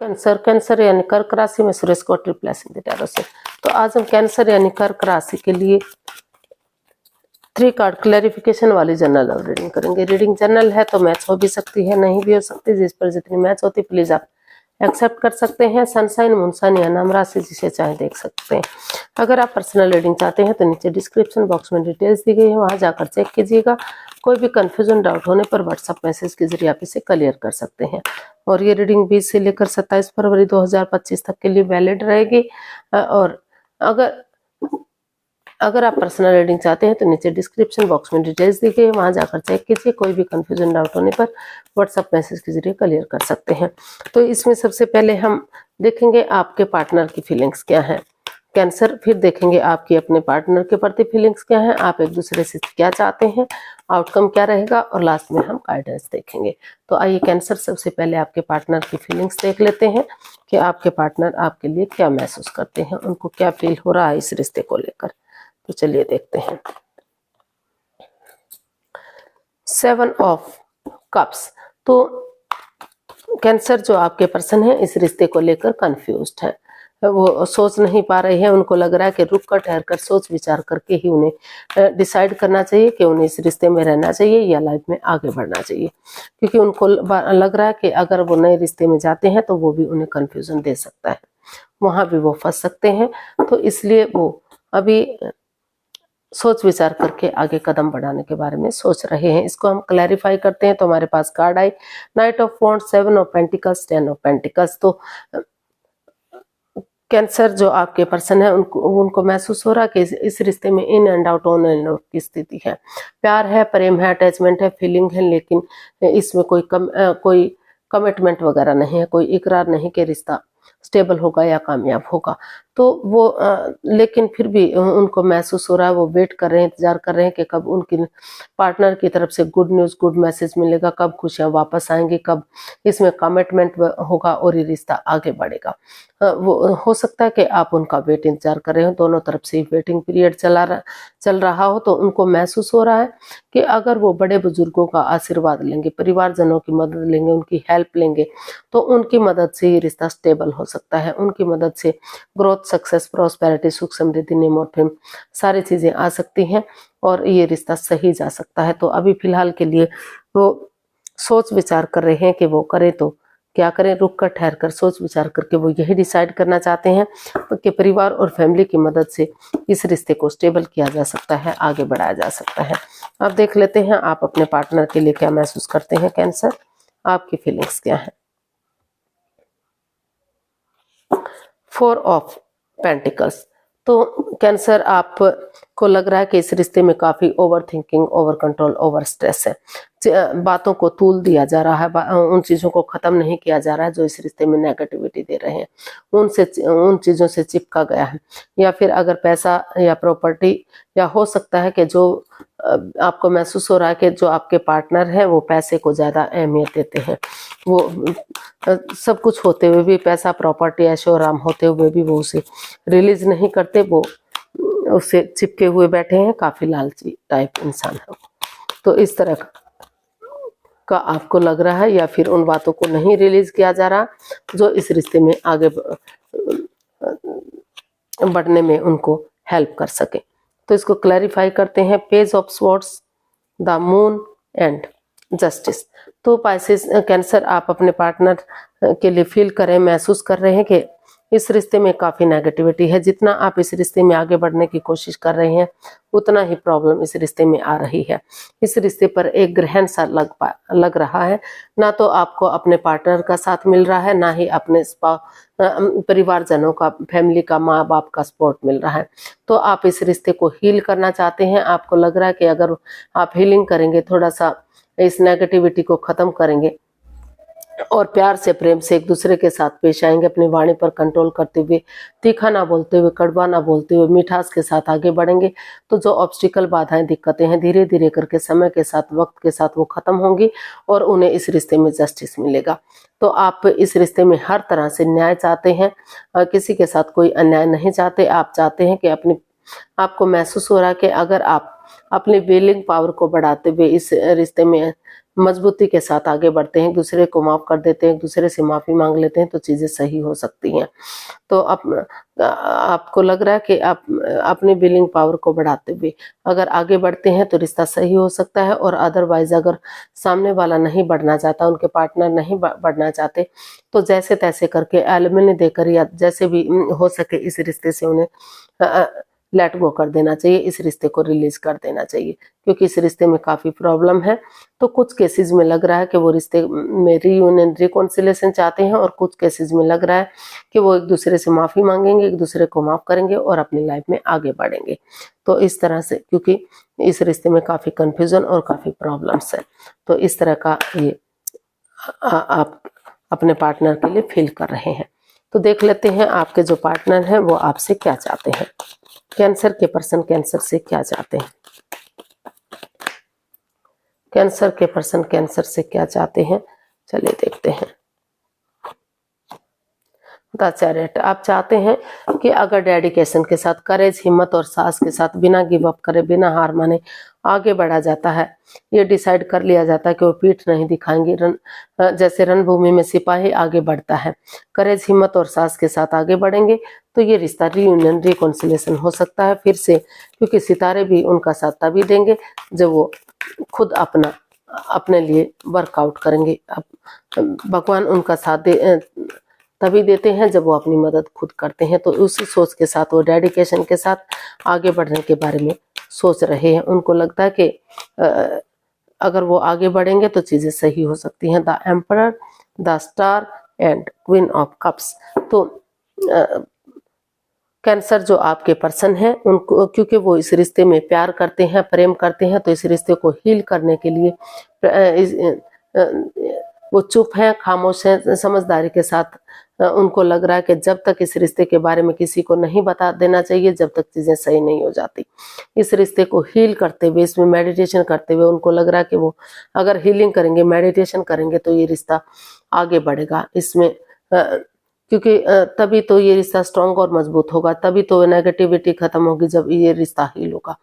Cancer, cancer यानी कर्क राशि में सूर्य को रिप्लेसिंग द टैरो से। तो आज हम कैंसर यानी कर्क राशि के लिए 3 कार्ड क्लैरिफिकेशन वाली जनरल लव रीडिंग करेंगे। रीडिंग जनरल है तो मैच हो भी सकती है, नहीं भी हो सकती। जिस पर जितनी मैच होती प्लीज आप एक्सेप्ट कर सकते हैं। सनसाइन, मूनसाइन या नाम राशि जिसे चाहे देख सकते हैं। अगर आप पर्सनल रीडिंग चाहते हैं तो नीचे डिस्क्रिप्शन बॉक्स में डिटेल्स दी गई है, वहां जाकर चेक कीजिएगा। कोई भी कंफ्यूजन डाउट होने पर व्हाट्सएप मैसेज के जरिए आप इसे क्लियर कर सकते हैं। और ये रीडिंग 20 से लेकर 27 फरवरी 2025 तक के लिए वैलिड रहेगी। और अगर आप पर्सनल रीडिंग चाहते हैं तो नीचे डिस्क्रिप्शन बॉक्स में डिटेल्स दी गई है, वहां जाकर चेक कीजिए। कोई भी कंफ्यूजन डाउट होने पर व्हाट्सएप मैसेज के जरिए क्लियर कर सकते हैं। तो इसमें सबसे पहले हम देखेंगे आपके पार्टनर की फीलिंग्स क्या है कैंसर, फिर देखेंगे आपकी अपने पार्टनर के प्रति फीलिंग्स क्या है, आप एक दूसरे से क्या चाहते हैं, आउटकम क्या रहेगा, और लास्ट में हम गाइडेंस देखेंगे। तो आइए कैंसर, सबसे पहले आपके पार्टनर की फीलिंग्स देख लेते हैं कि आपके पार्टनर आपके लिए क्या महसूस करते हैं, उनको क्या फील हो रहा है इस रिश्ते को लेकर। तो चलिए देखते हैं। 7 ऑफ कप्स। तो कैंसर जो आपके पर्सन है इस रिश्ते को लेकर कंफ्यूज्ड है, वो सोच नहीं पा रहे हैं। उनको लग रहा है कि रुक कर ठहर कर सोच विचार करके ही उन्हें डिसाइड करना चाहिए कि उन्हें इस रिश्ते में रहना चाहिए या लाइफ में आगे बढ़ना चाहिए। क्योंकि उनको लग रहा है कि अगर वो नए रिश्ते में जाते हैं तो वो भी उन्हें कंफ्यूजन दे सकता है, वहां भी वो फंस सकते हैं। तो इसलिए वो अभी सोच विचार करके आगे कदम बढ़ाने के बारे में सोच रहे हैं। इसको हम क्लैरिफाई करते हैं। तो हमारे पास card I knight of wands, 7 of pentacles, 10 of pentacles. तो कैंसर जो आपके पर्सन है उनको महसूस हो रहा है कि इस रिश्ते में in and out, on and out की स्थिति है। प्यार है, प्रेम है, अटैचमेंट है, फीलिंग है, लेकिन इसमें कोई कमिटमेंट वगैरह नहीं है, कोई इकरार नहीं कि रिश्ता स्टेबल होगा या कामयाब होगा। तो वो लेकिन फिर भी उनको महसूस हो रहा है, वो वेट कर रहे हैं, इंतजार कर रहे हैं कि कब उनकी पार्टनर की तरफ से गुड न्यूज़, गुड मैसेज मिलेगा, कब खुशियां वापस आएंगी, कब इसमें कमिटमेंट होगा और ये रिश्ता आगे बढ़ेगा। वो हो सकता है कि आप उनका वेट इंतजार कर रहे हो, दोनों तरफ से वेटिंग पीरियड चल रहा हो। तो उनको महसूस हो रहा है कि अगर वो बड़े बुजुर्गों का आशीर्वाद लेंगे, परिवारजनों की मदद लेंगे, उनकी हेल्प लेंगे, तो उनकी मदद से ये रिश्ता स्टेबल हो सकता है। उनकी मदद से ग्रोथ, सक्सेस, प्रॉस्पेरिटी, सुख समृद्धि, नेम और फेम सारी चीजें आ सकती हैं और ये रिश्ता सही जा सकता है। तो अभी फिलहाल के लिए वो सोच विचार कर रहे हैं कि वो करें तो क्या करें। रुक कर ठहर कर सोच विचार करके वो यही डिसाइड करना चाहते हैं कि परिवार और फैमिली की मदद से इस रिश्ते को स्टेबल किया जा सकता है, आगे बढ़ाया जा सकता है। अब देख लेते हैं आप अपने पार्टनर के लिए क्या महसूस करते हैं कैंसर, आपकी फीलिंग्स क्या है। 4 ऑफ पेंटिकल्स। तो कैंसर आपको लग रहा है कि इस रिश्ते में काफी over thinking, over control, over stress है। बातों को तूल दिया जा रहा है, उन चीजों को खत्म नहीं किया जा रहा है जो इस रिश्ते में नेगेटिविटी दे रहे हैं, उन चीजों से चिपका गया है। या फिर अगर पैसा या प्रॉपर्टी, या हो सकता है कि जो आपको महसूस हो रहा है कि जो आपके पार्टनर है वो पैसे को ज्यादा अहमियत देते हैं। वो सब कुछ होते हुए भी, पैसा, प्रॉपर्टी, ऐशो आराम होते हुए भी वो उसे रिलीज नहीं करते, वो उससे चिपके हुए बैठे हैं, काफी लालची टाइप इंसान है। तो इस तरह का आपको लग रहा है, या फिर उन बातों को नहीं रिलीज किया जा रहा जो इस रिश्ते में आगे बढ़ने में उनको हेल्प कर सके। तो इसको क्लैरिफाई करते हैं। Page of swords, the moon and justice. तो पाइसेस कैंसर, आप अपने पार्टनर के लिए फील करें, महसूस कर रहे हैं कि इस रिश्ते में काफी नेगेटिविटी है। जितना आप इस रिश्ते में आगे बढ़ने की कोशिश कर रहे हैं उतना ही प्रॉब्लम इस रिश्ते में आ रही है। इस रिश्ते पर एक ग्रहण सा लग रहा है। ना तो आपको अपने पार्टनर का साथ मिल रहा है, ना ही अपने परिवारजनों का, फैमिली का, माँ बाप का सपोर्ट मिल रहा है। तो आप इस रिश्ते को हील करना चाहते हैं। आपको लग रहा है कि अगर आप हीलिंग करेंगे, थोड़ा सा इस नेगेटिविटी को खत्म करेंगे और प्यार से, प्रेम से एक दूसरे के साथ पेश आएंगे, अपनी वाणी पर कंट्रोल करते हुए, तीखा ना बोलते हुए, कड़वा ना बोलते हुए, मिठास के साथ आगे बढ़ेंगे, तो जो ऑब्स्टिकल, बाधाएं, दिक्कतें हैं, धीरे धीरे करके समय के साथ, वक्त के साथ वो खत्म होंगी और उन्हें इस रिश्ते में जस्टिस मिलेगा। तो आप इस रिश्ते में हर तरह से न्याय चाहते हैं, किसी के साथ कोई अन्याय नहीं चाहते। आप चाहते हैं कि आपको महसूस हो रहा है कि अगर आप अपनी विलिंग पावर को बढ़ाते हुए इस रिश्ते में मजबूती के साथ आगे बढ़ते हैं, एक दूसरे को माफ कर देते हैं, एक दूसरे से माफी मांग लेते हैं, तो चीजें सही हो सकती हैं। तो आपको लग रहा है कि आप अपनी बिलिंग पावर को बढ़ाते हुए अगर आगे बढ़ते हैं तो रिश्ता सही हो सकता है। और अदरवाइज अगर सामने वाला नहीं बढ़ना चाहता, उनके पार्टनर नहीं बढ़ना चाहते, तो जैसे तैसे करके एलिमनी देकर या जैसे भी हो सके इस रिश्ते से उन्हें लेट गो कर देना चाहिए, इस रिश्ते को रिलीज कर देना चाहिए, क्योंकि इस रिश्ते में काफी प्रॉब्लम है। तो कुछ केसेस में लग रहा है कि वो रिश्ते में रीयूनियन रिकॉन्सिलेशन चाहते हैं, और कुछ केसेस में लग रहा है कि वो एक दूसरे से माफी मांगेंगे, एक दूसरे को माफ करेंगे और अपनी लाइफ में आगे बढ़ेंगे। तो इस तरह से, क्योंकि इस रिश्ते में काफी कंफ्यूजन और काफी प्रॉब्लम्स है, तो इस तरह का ये आप अपने पार्टनर के लिए फील कर रहे हैं। तो देख लेते हैं आपके जो पार्टनर हैं वो आपसे क्या चाहते हैं। कैंसर के पर्सन कैंसर से क्या चाहते हैं? कैंसर के पर्सन कैंसर से क्या चाहते हैं, चलिए देखते हैं। द चैरियट, आप चाहते हैं कि अगर डेडिकेशन के साथ, करेज, हिम्मत और साहस के साथ बिना गिव अप करे, बिना हार माने आगे बढ़ा जाता है, ये डिसाइड कर लिया जाता है कि वो पीठ नहीं दिखाएंगे। जैसे रणभूमि में सिपाही आगे बढ़ता है, करेज, हिम्मत और साहस के साथ आगे बढ़ेंगे, तो ये रिश्ता रीयूनियन रिकॉन्सिलेशन हो सकता है फिर से, क्योंकि सितारे भी उनका साथ तभी देंगे जब वो खुद अपने लिए वर्कआउट करेंगे। भगवान उनका साथ तभी देते हैं जब वो अपनी मदद खुद करते हैं। तो उसी सोच के साथ वो डेडिकेशन के साथ आगे बढ़ने के बारे में सोच रहे हैं। उनको लगता है कि अगर वो आगे बढ़ेंगे तो चीजें सही हो सकती हैं। The emperor, the star and queen of cups. तो कैंसर जो आपके पर्सन हैं, उनको, क्योंकि वो इस रिश्ते में प्यार करते हैं, प्रेम करते हैं, तो इस रिश्ते को हील करने के लिए वो चुप हैं, खामोश हैं, समझदारी के साथ उनको लग रहा है कि जब तक इस रिश्ते के बारे में किसी को नहीं बता देना चाहिए, जब तक चीजें सही नहीं हो जाती। इस रिश्ते को हील करते हुए, इसमें मेडिटेशन करते हुए उनको लग रहा है कि वो अगर हीलिंग करेंगे, मेडिटेशन करेंगे, तो ये रिश्ता आगे बढ़ेगा। इसमें क्योंकि तभी तो ये रिश्ता स्ट्रांग और मजबूत होगा, तभी तो नेगेटिविटी खत्म होगी जब ये रिश्ता हील होगा।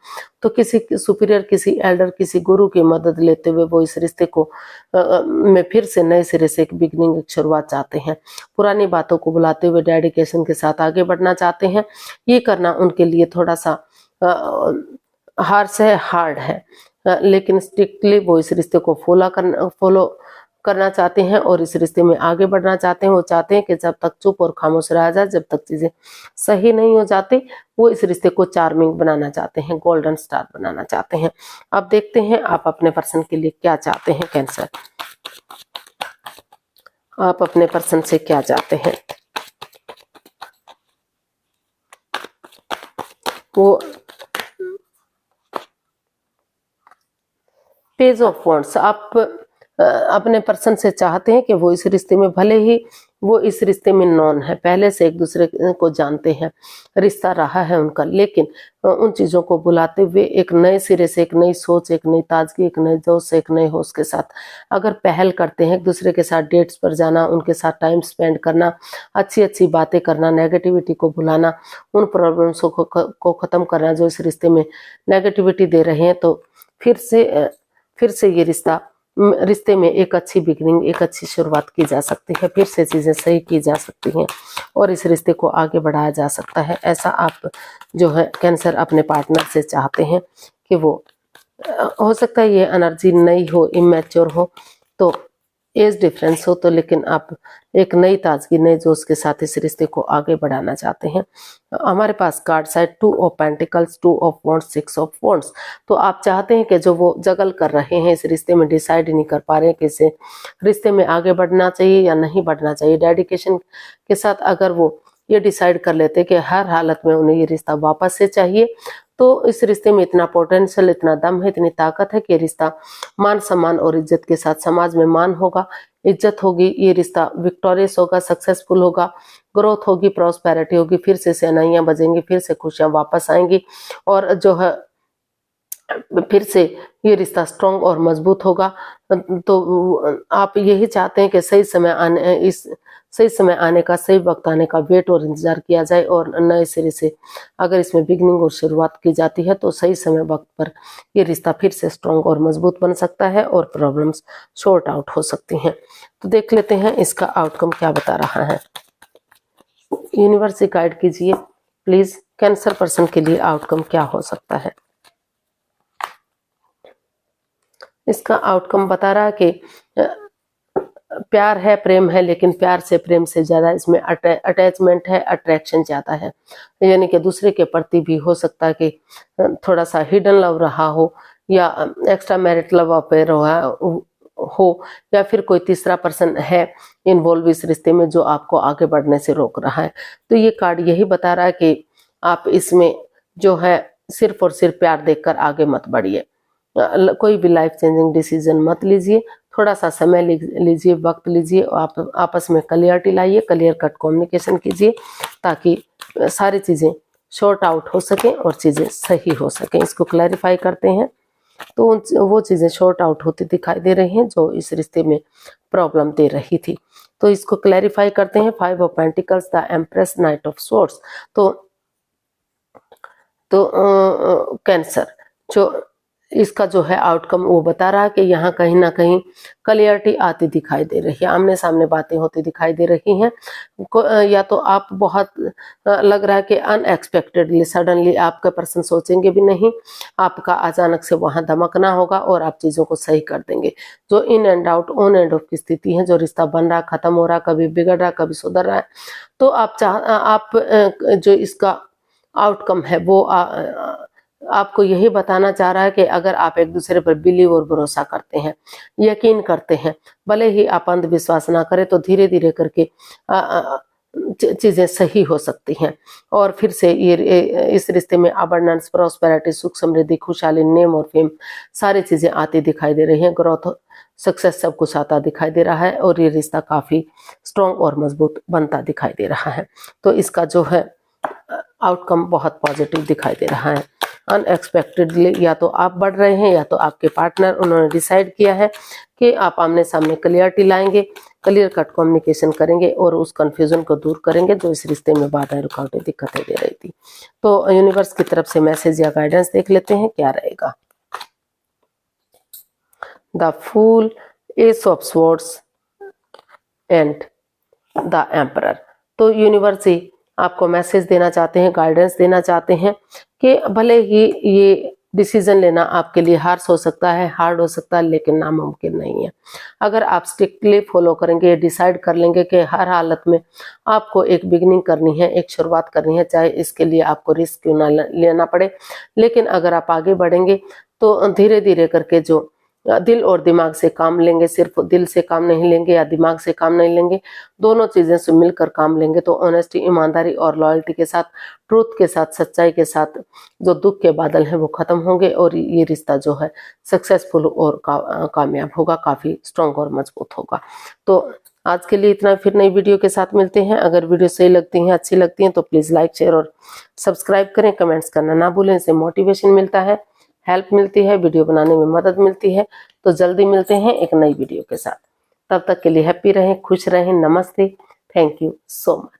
तो किसी सुपीरियर, किसी एल्डर, किसी गुरु की मदद लेते हुए वो इस रिश्ते को में फिर से नए सिरे से एक बिगनिंग, एक शुरुआत चाहते हैं। पुरानी बातों को बुलाते हुए डेडिकेशन के साथ आगे बढ़ना चाहते हैं। ये करना उनके लिए थोड़ा सा हार्ड है, लेकिन स्ट्रिक्टली वो इस रिश्ते को फॉलो करना चाहते हैं और इस रिश्ते में आगे बढ़ना चाहते हैं। वो चाहते हैं कि जब तक चुप और खामोश रहा जाए, जब तक चीजें सही नहीं हो जाती, वो इस रिश्ते को चार्मिंग बनाना चाहते हैं, गोल्डन स्टार बनाना चाहते हैं। अब देखते हैं आप अपने पर्सन के लिए क्या चाहते हैं। कैंसर, आप अपने पर्सन से क्या चाहते हैं? वो पेज ऑफ वॉन्ड्स, आप अपने पर्सन से चाहते हैं कि वो इस रिश्ते में, भले ही वो इस रिश्ते में नॉन है, पहले से एक दूसरे को जानते हैं, रिश्ता रहा है उनका, लेकिन उन चीजों को बुलाते हुए एक नए सिरे से, एक नई सोच, एक नई ताजगी, एक नए जोश, एक नए होश के साथ अगर पहल करते हैं, एक दूसरे के साथ डेट्स पर जाना, उनके साथ टाइम स्पेंड करना, अच्छी अच्छी बातें करना, नेगेटिविटी को भुलाना, उन प्रॉब्लम्स को खत्म करना जो इस रिश्ते में नेगेटिविटी दे रहे हैं, तो फिर से ये रिश्ते में एक अच्छी बिगनिंग, एक अच्छी शुरुआत की जा सकती है, फिर से चीजें सही की जा सकती हैं और इस रिश्ते को आगे बढ़ाया जा सकता है। ऐसा आप जो है कैंसर अपने पार्टनर से चाहते हैं कि वो, हो सकता है ये एनर्जी नई हो, इमैच्योर हो, तो एज डिफरेंस हो, तो लेकिन आप एक नई ताजगी, नए जोश के साथ इस रिश्ते को आगे बढ़ाना चाहते हैं। हमारे पास card side 2 of pentacles, 2 of wands, 6 of wands. तो आप चाहते हैं कि जो वो जगल कर रहे हैं, इस रिश्ते में डिसाइड नहीं कर पा रहे हैं कि इस रिश्ते में आगे बढ़ना चाहिए या नहीं बढ़ना चाहिए, डेडिकेशन के साथ अगर वो ये डिसाइड कर लेते कि हर हालत में उन्हें ये रिश्ता वापस से चाहिए, तो इस रिश्ते में इतना पोटेंशियल, इतना दम है, इतनी ताकत है कि ये रिश्ता मान सम्मान और इज्जत के साथ, समाज में मान होगा, इज्जत होगी, ये रिश्ता विक्टोरियस होगा, सक्सेसफुल होगा, ग्रोथ होगी, प्रॉस्पेरिटी होगी, फिर से शहनाइयां बजेंगी, फिर से खुशियां वापस आएंगी और जो है फिर से ये रिश्ता स्ट्रॉन्ग और मजबूत होगा। तो आप यही चाहते हैं कि सही समय आने का, सही वक्त आने का वेट और इंतजार किया जाए और नए सिरे से अगर इसमें बिगनिंग और शुरुआत की जाती है तो सही समय वक्त पर ये रिश्ता फिर से स्ट्रॉन्ग और मजबूत बन सकता है और प्रॉब्लम्स सॉर्ट आउट हो सकती हैं। तो देख लेते हैं इसका आउटकम क्या बता रहा है। यूनिवर्स गाइड कीजिए प्लीज, कैंसर पर्सन के लिए आउटकम क्या हो सकता है। इसका आउटकम बता रहा है कि प्यार है, प्रेम है, लेकिन प्यार से प्रेम से ज्यादा इसमें अटैचमेंट है, अट्रैक्शन ज्यादा है। यानी कि दूसरे के प्रति भी हो सकता है कि थोड़ा सा हिडन लव रहा हो या एक्स्ट्रा मैरिट लव अफेयर हो या फिर कोई तीसरा पर्सन है इन्वॉल्व इस रिश्ते में जो आपको आगे बढ़ने से रोक रहा है। तो ये कार्ड यही बता रहा है कि आप इसमें जो है सिर्फ और सिर्फ प्यार देखकर आगे मत बढ़िए, कोई भी लाइफ चेंजिंग डिसीजन मत लीजिए, थोड़ा सा समय लीजिए, वक्त लीजिए, आप आपस में क्लियरिटी लाइए, क्लियर कट कम्युनिकेशन कीजिए ताकि सारी चीज़ें शॉर्ट आउट हो सकें और चीज़ें सही हो सकें। इसको क्लैरिफाई करते हैं तो वो चीज़ें शॉर्ट आउट होती दिखाई दे रही हैं जो इस रिश्ते में प्रॉब्लम दे रही थी। तो इसको क्लैरिफाई करते हैं। 5 of pentacles, the empress, night of swords. तो कैंसर जो इसका जो है आउटकम वो बता रहा है कि यहाँ कहीं ना कहीं क्लियरिटी आती दिखाई दे रही है, आमने सामने बातें होती दिखाई दे रही हैं। या तो आप बहुत लग रहा है कि अनएक्सपेक्टेडली सडनली आपका पर्सन सोचेंगे भी नहीं, आपका अचानक से वहां धमकना होगा और आप चीजों को सही कर देंगे। जो in and out, on end of की स्थिति है, जो रिश्ता बन रहा, खत्म हो रहा, कभी बिगड़ रहा, कभी सुधर रहा है, तो आप जो इसका आउटकम है वो आपको यही बताना चाह रहा है कि अगर आप एक दूसरे पर बिलीव और भरोसा करते हैं, यकीन करते हैं, भले ही आप अंधविश्वास ना करें, तो धीरे धीरे करके चीजें सही हो सकती हैं और फिर से ये इस रिश्ते में अबंडेंस, प्रॉस्पेरिटी, सुख समृद्धि, खुशहाली, नेम और फेम सारी चीजें आती दिखाई दे रही हैं। ग्रोथ, सक्सेस, सब कुछ आता दिखाई दे रहा है और ये रिश्ता काफी स्ट्रॉन्ग और मजबूत बनता दिखाई दे रहा है। तो इसका जो है आउटकम बहुत पॉजिटिव दिखाई दे रहा है। अनएक्सपेक्टेडली या तो आप बढ़ रहे हैं या तो आपके पार्टनर, उन्होंने डिसाइड किया है कि आप आमने सामने क्लियरिटी लाएंगे, क्लियर कट कम्युनिकेशन करेंगे और उस कंफ्यूजन को दूर करेंगे जो इस रिश्ते में बाधाएं, रुकावटें, दिक्कतें दे रही थी। तो यूनिवर्स की तरफ से मैसेज या गाइडेंस देख लेते हैं क्या रहेगा। The fool, ace of swords and the emperor. तो यूनिवर्स ही आपको मैसेज देना चाहते हैं, गाइडेंस देना चाहते हैं कि भले ही ये डिसीजन लेना आपके लिए हार्श हो सकता है, हार्ड हो सकता है, लेकिन नामुमकिन नहीं है। अगर आप स्ट्रिक्टली फॉलो करेंगे, डिसाइड कर लेंगे कि हर हालत में आपको एक बिगनिंग करनी है, एक शुरुआत करनी है, चाहे इसके लिए आपको रिस्क क्यों ना लेना पड़े, लेकिन अगर आप आगे बढ़ेंगे तो धीरे धीरे करके जो दिल और दिमाग से काम लेंगे, सिर्फ दिल से काम नहीं लेंगे या दिमाग से काम नहीं लेंगे, दोनों चीजें से मिलकर काम लेंगे तो ऑनेस्टी, ईमानदारी और लॉयल्टी के साथ, ट्रूथ के साथ, सच्चाई के साथ जो दुख के बादल हैं वो खत्म होंगे और ये रिश्ता जो है सक्सेसफुल और कामयाब होगा, काफी स्ट्रॉन्ग और मजबूत होगा। तो आज के लिए इतना, फिर नई वीडियो के साथ मिलते हैं। अगर वीडियो सही लगती है, अच्छी लगती है तो प्लीज लाइक, शेयर और सब्सक्राइब करें। कमेंट्स करना ना भूलें, इससे मोटिवेशन मिलता है, हेल्प मिलती है, वीडियो बनाने में मदद मिलती है। तो जल्दी मिलते हैं एक नई वीडियो के साथ। तब तक के लिए हैप्पी रहें, खुश रहें। नमस्ते, थैंक यू सो मच।